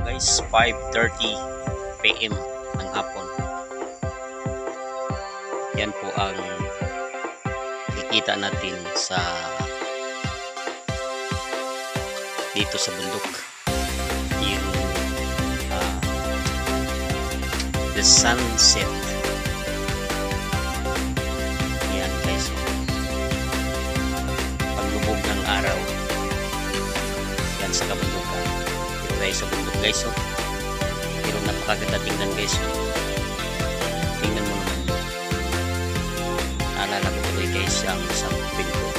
guys, 5:30 PM ng hapon. Yan po ang nakikita natin sa dito sa bundok, yung the sunset. Yan guys, paglubog ng araw yan sa kabundukan. Ito tayo sa bundok guys, pero napakaganda tingnan guys. Tingnan mo naman yun. Naalala ko tuloy guys ang isang pinto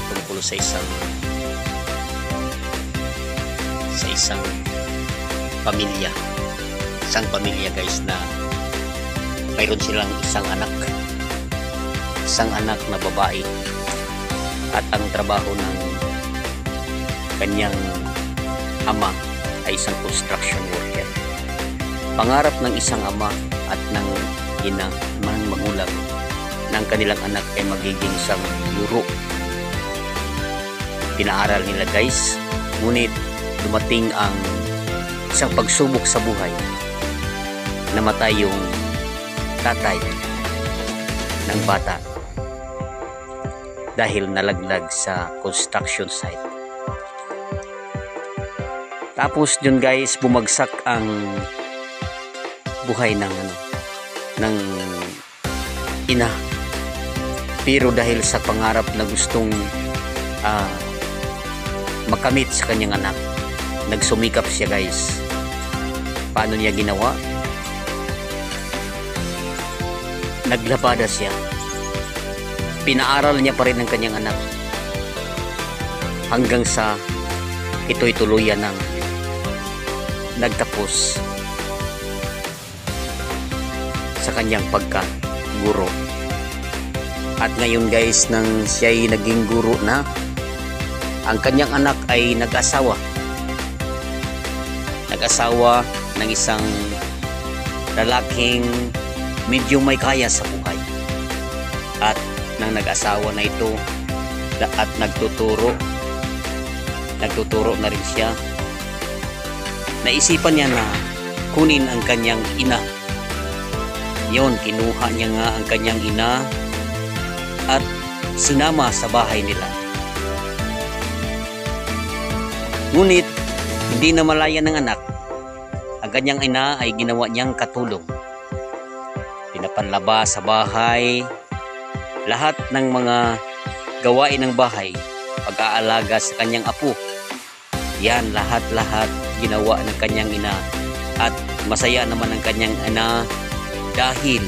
tungkol sa isang pamilya guys, na mayroon silang isang anak na babae, at ang trabaho ng kanyang ama ay isang construction worker. Pangarap ng isang ama at ng ina, ng magulang, ng kanilang anak ay magiging isang guro. Pinaaral nila guys, ngunit dumating ang isang pagsubok sa buhay. Namatay yung tatay ng bata dahil nalaglag sa construction site. Tapos dun guys, bumagsak ang buhay ng ina. Pero dahil sa pangarap na gustong makamit sa kanyang anak, nagsumikap siya guys. Paano niya ginawa? Naglabada siya. Pinaaral niya pa rin ang kanyang anak hanggang sa ito'y tuluyan ng nagtapos sa kanyang pagka-guro. At ngayon guys, nang siya'y naging guro na, ang kanyang anak ay nag-asawa ng isang lalaking medyo may kaya sa buhay. At nang nag-asawa na ito at nagtuturo na rin siya, naisipan niya na kunin ang kanyang ina. Yon, kinuha niya nga ang kanyang ina at sinama sa bahay nila. Ngunit hindi na malaya ng anak, ang kanyang ina ay ginawa niyang katulong. Pinapanlaba sa bahay, lahat ng mga gawain ng bahay, pag-aalaga sa kanyang apo, yan lahat ginawa ng kanyang ina. At masaya naman ang kanyang ina dahil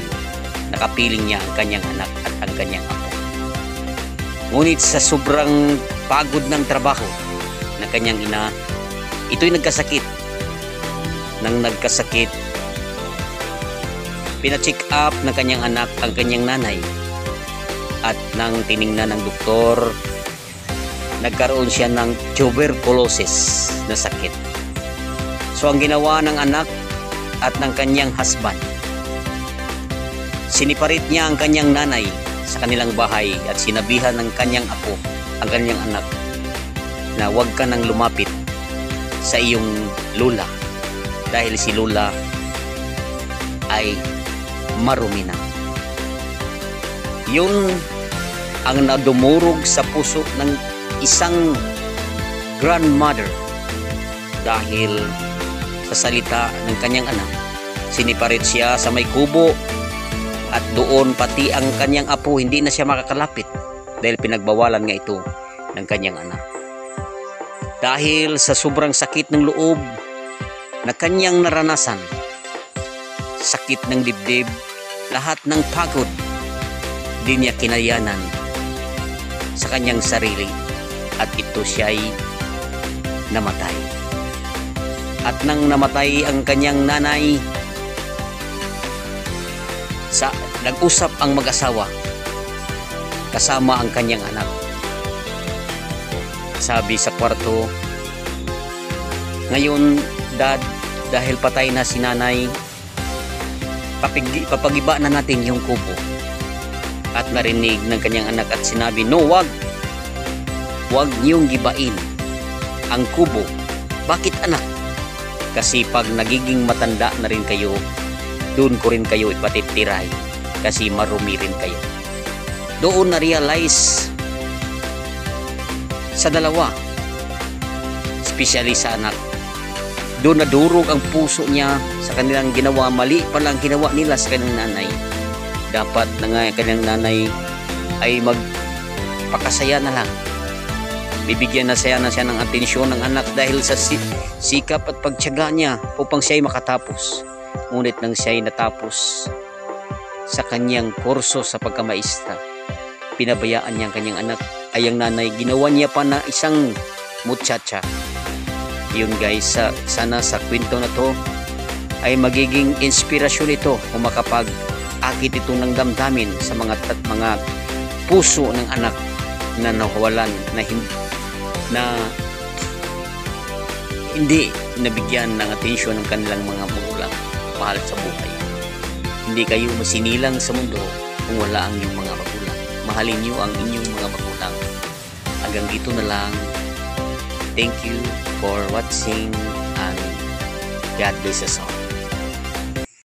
nakapiling niya ang kanyang anak at ang kanyang apo. Ngunit sa sobrang pagod ng trabaho ng kanyang ina, ito'y nagkasakit. Nang nagkasakit, pina-check up ng kanyang anak ang kanyang nanay, at nang tiningnan ng doktor, nagkaroon siya ng tuberculosis na sakit. So ang ginawa ng anak at ng kanyang husband, siniparit niya ang kanyang nanay sa kanilang bahay at sinabihan ng kanyang apo, ang kanyang anak, na huwag ka nang lumapit sa iyong lula dahil si lula ay marumi na. Yun ang nadumurog sa puso ng isang grandmother dahil sa salita ng kanyang anak. Siniparit siya sa may kubo, at doon pati ang kanyang apo hindi na siya makakalapit dahil pinagbawalan nga ito ng kanyang anak. Dahil sa sobrang sakit ng loob na kanyang naranasan, sakit ng dibdib, lahat ng pagod, di niya kinayanan sa kanyang sarili, at ito siya'y namatay. At nang namatay ang kanyang nanay, nag-usap ang mag-asawa kasama ang kanyang anak. Sabi sa kwarto, ngayon dad, dahil patay na si nanay, papagiba na natin yung kubo. At narinig ng kanyang anak at sinabi, no, wag niyong gibain ang kubo. Bakit anak? Kasi pag nagiging matanda na rin kayo, doon ko rin kayo ipatitiray kasi marumi rin kayo. Doon na-realize sa dalawa, especially sa anak. Doon nadurog ang puso niya sa kanilang ginawa. Mali palang ginawa nila sa kanilang nanay. Dapat na nga kanilang nanay ay magpakasaya na lang. Bibigyan na siya ng atensyon ng anak dahil sa sikap at pagtiyaga niya upang siya ay makatapos. Ngunit nang siya ay natapos sa kanyang kurso sa pagkamaestra, pinabayaan niya ang kanyang anak. Ay ang nanay, ginawa niya pa na isang muchacha. Yun guys, sana sa kwento na to ay magiging inspirasyon ito kung makapag-akit ito ng damdamin sa mga puso ng anak na nawalan, na hindi nabigyan ng atensyon ng kanilang mga magulang. Mahal sa buhay, hindi kayo masinilang sa mundo kung wala ang inyong mga magulang. Mahalin niyo ang inyong mga magulang. Hanggang dito na lang. Thank you for watching and God bless us all.